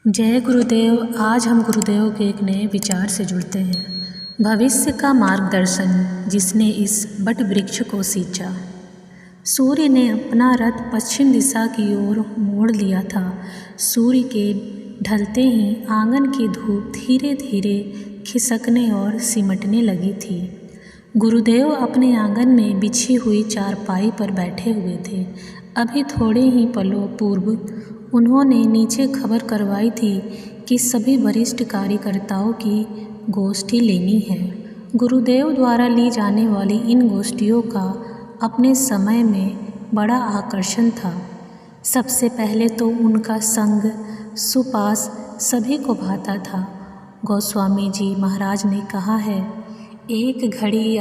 जय गुरुदेव। आज हम गुरुदेव के एक नए विचार से जुड़ते हैं। भविष्य का मार्गदर्शन जिसने इस बट वृक्ष को सींचा। सूर्य ने अपना रथ पश्चिम दिशा की ओर मोड़ लिया था। सूर्य के ढलते ही आंगन की धूप धीरे धीरे खिसकने और सिमटने लगी थी। गुरुदेव अपने आंगन में बिछी हुई चारपाई पर बैठे हुए थे। अभी थोड़े ही पलों पूर्व उन्होंने नीचे खबर करवाई थी कि सभी वरिष्ठ कार्यकर्ताओं की गोष्ठी लेनी है। गुरुदेव द्वारा ली जाने वाली इन गोष्ठियों का अपने समय में बड़ा आकर्षण था। सबसे पहले तो उनका संग सुपास सभी को भाता था। गोस्वामी जी महाराज ने कहा है, एक घड़ी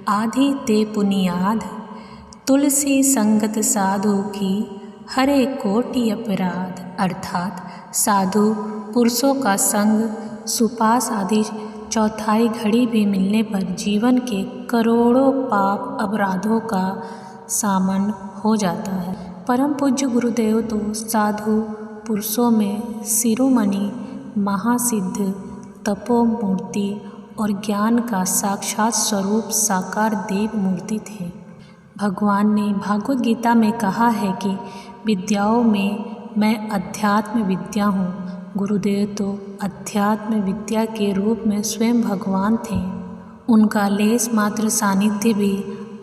आधी ते पुनियाद, तुलसी संगत साधु की हरे कोटि अपराध। अर्थात साधु पुरुषों का संग सुपास आदि चौथाई घड़ी भी मिलने पर जीवन के करोड़ों पाप अपराधों का सामन हो जाता है। परम पूज्य गुरुदेव तो साधु पुरुषों में शिरोमणि महासिद्ध तपोमूर्ति और ज्ञान का साक्षात स्वरूप साकार देव मूर्ति थे। भगवान ने भागवत गीता में कहा है कि विद्याओं में मैं अध्यात्म विद्या हूँ। गुरुदेव तो अध्यात्म विद्या के रूप में स्वयं भगवान थे। उनका लेस मात्र सानिध्य भी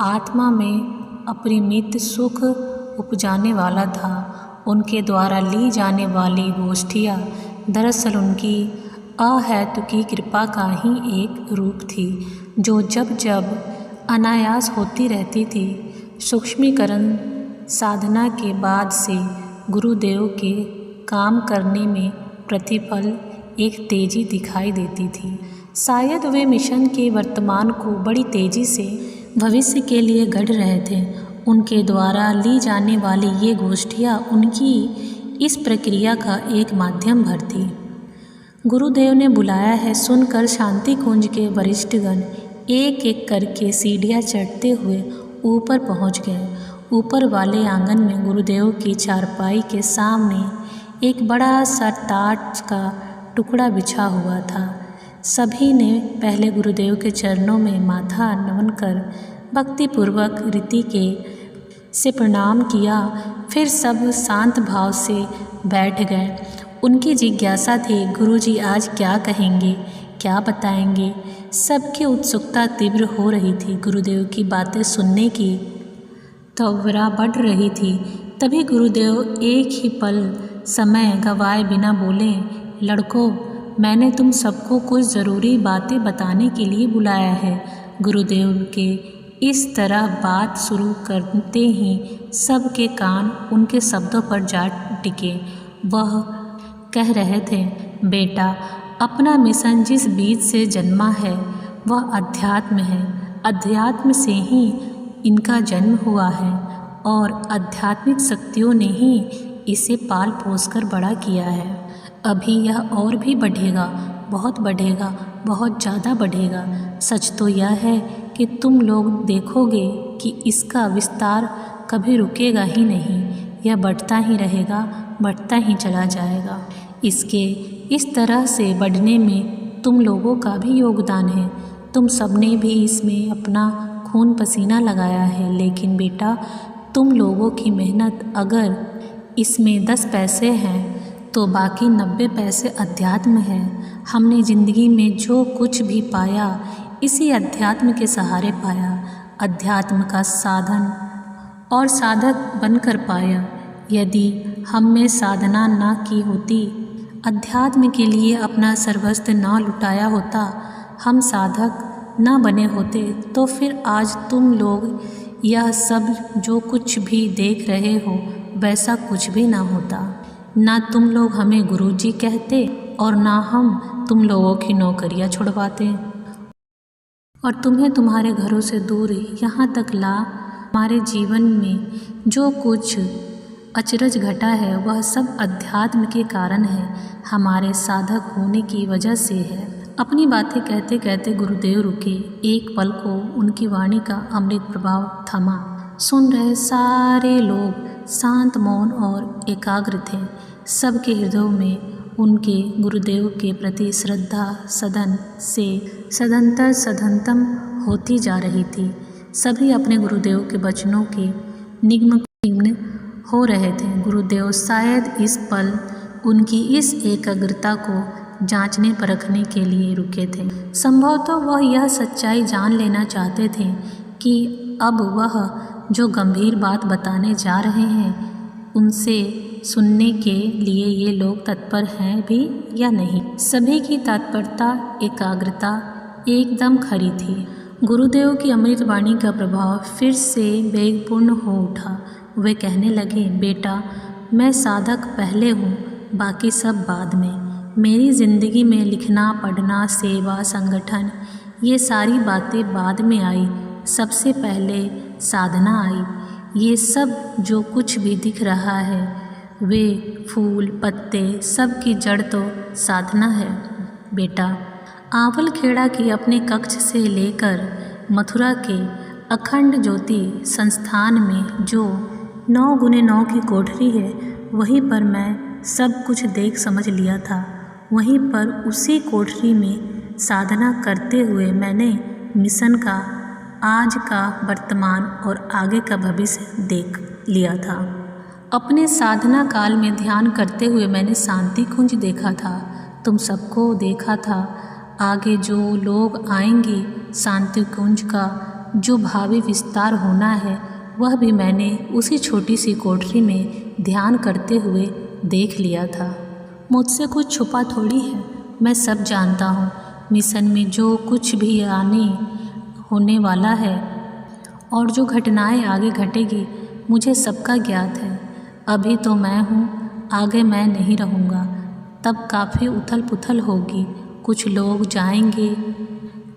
आत्मा में अपरिमित सुख उपजाने वाला था। उनके द्वारा ली जाने वाली गोष्ठियाँ दरअसल उनकी अहेतुकी कृपा का ही एक रूप थी, जो जब जब अनायास होती रहती थी। सूक्ष्मीकरण साधना के बाद से गुरुदेव के काम करने में प्रतिपल एक तेजी दिखाई देती थी। शायद वे मिशन के वर्तमान को बड़ी तेजी से भविष्य के लिए गढ़ रहे थे। उनके द्वारा ली जाने वाली ये गोष्ठियाँ उनकी इस प्रक्रिया का एक माध्यम भर थी। गुरुदेव ने बुलाया है सुनकर शांति कुंज के वरिष्ठगण एक एक करके सीढ़ियाँ चढ़ते हुए ऊपर पहुँच गए। ऊपर वाले आंगन में गुरुदेव की चारपाई के सामने एक बड़ा सा टाट का टुकड़ा बिछा हुआ था। सभी ने पहले गुरुदेव के चरणों में माथा नमन कर भक्तिपूर्वक रीति के से प्रणाम किया। फिर सब शांत भाव से बैठ गए। उनकी जिज्ञासा थी, गुरुजी आज क्या कहेंगे, क्या बताएंगे। सबकी उत्सुकता तीव्र हो रही थी। गुरुदेव की बातें सुनने की त्वरा बढ़ रही थी। तभी गुरुदेव एक ही पल समय गंवाए बिना बोले, लड़कों, मैंने तुम सबको कुछ ज़रूरी बातें बताने के लिए बुलाया है। गुरुदेव के इस तरह बात शुरू करते ही सबके कान उनके शब्दों पर जा टिके। वह कह रहे थे, बेटा, अपना मिशन जिस बीज से जन्मा है वह अध्यात्म है। अध्यात्म से ही इनका जन्म हुआ है और आध्यात्मिक शक्तियों ने ही इसे पाल पोस कर बड़ा किया है। अभी यह और भी बढ़ेगा, बहुत ज़्यादा बढ़ेगा। सच तो यह है कि तुम लोग देखोगे कि इसका विस्तार कभी रुकेगा ही नहीं। यह बढ़ता ही रहेगा, बढ़ता ही चला जाएगा। इसके इस तरह से बढ़ने में तुम लोगों का भी योगदान है। तुम सबने भी इसमें अपना खून पसीना लगाया है। लेकिन बेटा, तुम लोगों की मेहनत अगर इसमें 10 पैसे हैं तो बाकी 90 पैसे अध्यात्म है। हमने ज़िंदगी में जो कुछ भी पाया इसी अध्यात्म के सहारे पाया। अध्यात्म का साधन और साधक बनकर पाया। यदि हम में साधना ना की होती, अध्यात्म के लिए अपना सर्वस्व ना लुटाया होता, हम साधक ना बने होते, तो फिर आज तुम लोग यह सब जो कुछ भी देख रहे हो वैसा कुछ भी ना होता। ना तुम लोग हमें गुरुजी कहते और ना हम तुम लोगों की नौकरियां छुड़वाते और तुम्हें तुम्हारे घरों से दूर यहाँ तक ला। हमारे जीवन में जो कुछ अचरज घटा है वह सब अध्यात्म के कारण है, हमारे साधक होने की वजह से है। अपनी बातें कहते कहते गुरुदेव रुके। एक पल को उनकी वाणी का अमृत प्रभाव थमा। सुन रहे सारे लोग शांत, मौन और एकाग्र थे। सबके हृदयों में उनके गुरुदेव के प्रति श्रद्धा सदंतम होती जा रही थी। सभी अपने गुरुदेव के वचनों के निम्न हो रहे थे। गुरुदेव शायद इस पल उनकी इस एकाग्रता को जांचने परखने के लिए रुके थे। संभवतः वह यह सच्चाई जान लेना चाहते थे कि अब वह जो गंभीर बात बताने जा रहे हैं उनसे सुनने के लिए ये लोग तत्पर हैं भी या नहीं। सभी की तत्परता एकाग्रता एकदम खरी थी। गुरुदेव की अमृतवाणी का प्रभाव फिर से वेगपूर्ण हो उठा। वे कहने लगे, बेटा, मैं साधक पहले हूँ, बाकी सब बाद में। मेरी ज़िंदगी में लिखना, पढ़ना, सेवा, संगठन, ये सारी बातें बाद में आई। सबसे पहले साधना आई। ये सब जो कुछ भी दिख रहा है, वे फूल पत्ते, सब की जड़ तो साधना है बेटा। आंवल खेड़ा की अपने कक्ष से लेकर मथुरा के अखंड ज्योति संस्थान में जो 9x9 की कोठरी है, वहीं पर मैं सब कुछ देख समझ लिया था। वहीं पर उसी कोठरी में साधना करते हुए मैंने मिशन का आज का, वर्तमान और आगे का भविष्य देख लिया था। अपने साधना काल में ध्यान करते हुए मैंने शांति कुंज देखा था, तुम सबको देखा था। आगे जो लोग आएंगे, शांति कुंज का जो भावी विस्तार होना है, वह भी मैंने उसी छोटी सी कोठरी में ध्यान करते हुए देख लिया था। मुझसे कुछ छुपा थोड़ी है, मैं सब जानता हूँ। मिशन में जो कुछ भी होने वाला है और जो घटनाएं आगे घटेगी, मुझे सबका ज्ञात है। अभी तो मैं हूँ, आगे मैं नहीं रहूँगा। तब काफ़ी उथल पुथल होगी, कुछ लोग जाएंगे,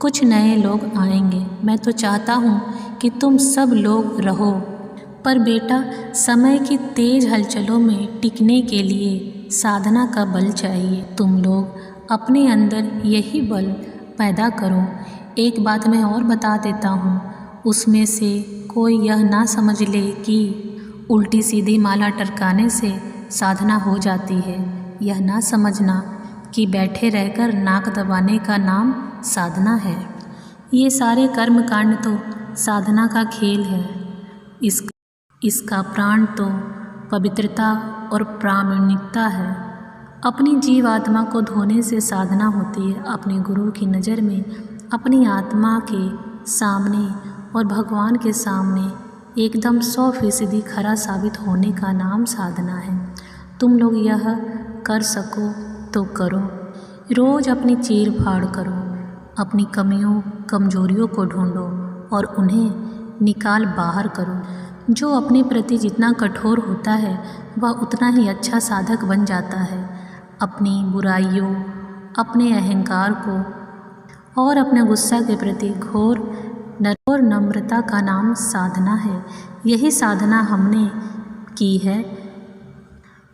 कुछ नए लोग आएंगे। मैं तो चाहता हूँ कि तुम सब लोग रहो, पर बेटा, समय की तेज़ हलचलों में टिकने के लिए साधना का बल चाहिए। तुम लोग अपने अंदर यही बल पैदा करो। एक बात मैं और बता देता हूँ, उसमें से कोई यह ना समझ ले कि उल्टी सीधी माला टरकाने से साधना हो जाती है। यह ना समझना कि बैठे रहकर नाक दबाने का नाम साधना है। ये सारे कर्म कांड तो साधना का खेल है। इसका प्राण तो पवित्रता और प्रामाणिकता है। अपनी जीवात्मा को धोने से साधना होती है। अपने गुरु की नज़र में अपनी आत्मा के सामने और भगवान के सामने एकदम 100% खरा साबित होने का नाम साधना है। तुम लोग यह कर सको तो करो। रोज़ अपनी चीर फाड़ करो, अपनी कमियों कमजोरियों को ढूंढो और उन्हें निकाल बाहर करो। जो अपने प्रति जितना कठोर होता है, वह उतना ही अच्छा साधक बन जाता है। अपनी बुराइयों, अपने अहंकार को और अपने गुस्सा के प्रति घोर नम्रता का नाम साधना है। यही साधना हमने की है,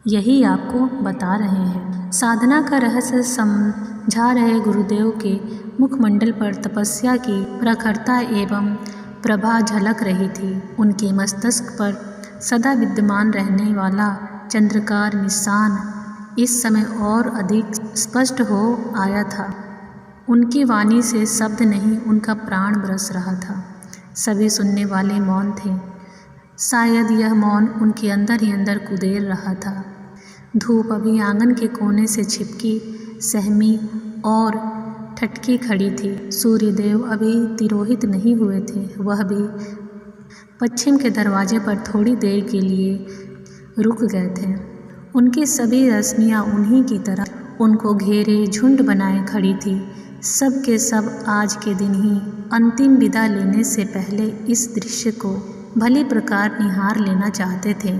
यही आपको बता रहे हैं। साधना का रहस्य समझा रहे गुरुदेव के मुखमंडल पर तपस्या की प्रखरता एवं प्रभा झलक रही थी। उनके मस्तिष्क पर सदा विद्यमान रहने वाला चंद्रकार निशान इस समय और अधिक स्पष्ट हो आया था। उनकी वाणी से शब्द नहीं, उनका प्राण बरस रहा था। सभी सुनने वाले मौन थे। शायद यह मौन उनके अंदर ही अंदर कुदेर रहा था। धूप अभी आंगन के कोने से छिपकी, सहमी और ठटकी खड़ी थी। सूर्यदेव अभी तिरोहित नहीं हुए थे। वह भी पश्चिम के दरवाजे पर थोड़ी देर के लिए रुक गए थे। उनकी सभी रश्मियाँ उन्हीं की तरह उनको घेरे झुंड बनाए खड़ी थी। सब के सब आज के दिन ही अंतिम विदा लेने से पहले इस दृश्य को भली प्रकार निहार लेना चाहते थे।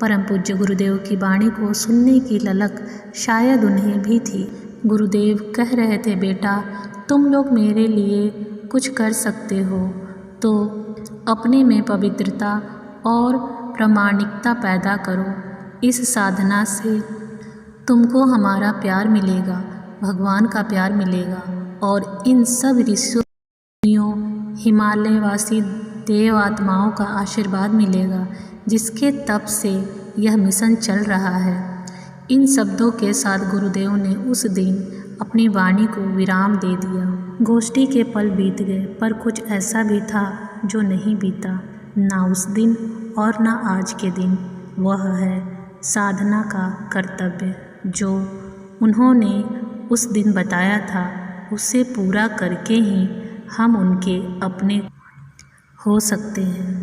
परम पूज्य गुरुदेव की वाणी को सुनने की ललक शायद उन्हें भी थी। गुरुदेव कह रहे थे, बेटा, तुम लोग मेरे लिए कुछ कर सकते हो तो अपने में पवित्रता और प्रामाणिकता पैदा करो। इस साधना से तुमको हमारा प्यार मिलेगा, भगवान का प्यार मिलेगा और इन सब ऋषियों, हिमालयवासी देव आत्माओं का आशीर्वाद मिलेगा, जिसके तप से यह मिशन चल रहा है। इन शब्दों के साथ गुरुदेव ने उस दिन अपनी वाणी को विराम दे दिया। गोष्ठी के पल बीत गए, पर कुछ ऐसा भी था जो नहीं बीता, ना उस दिन और ना आज के दिन। वह है साधना का कर्तव्य। जो उन्होंने उस दिन बताया था, उसे पूरा करके ही हम उनके अपने हो सकते हैं।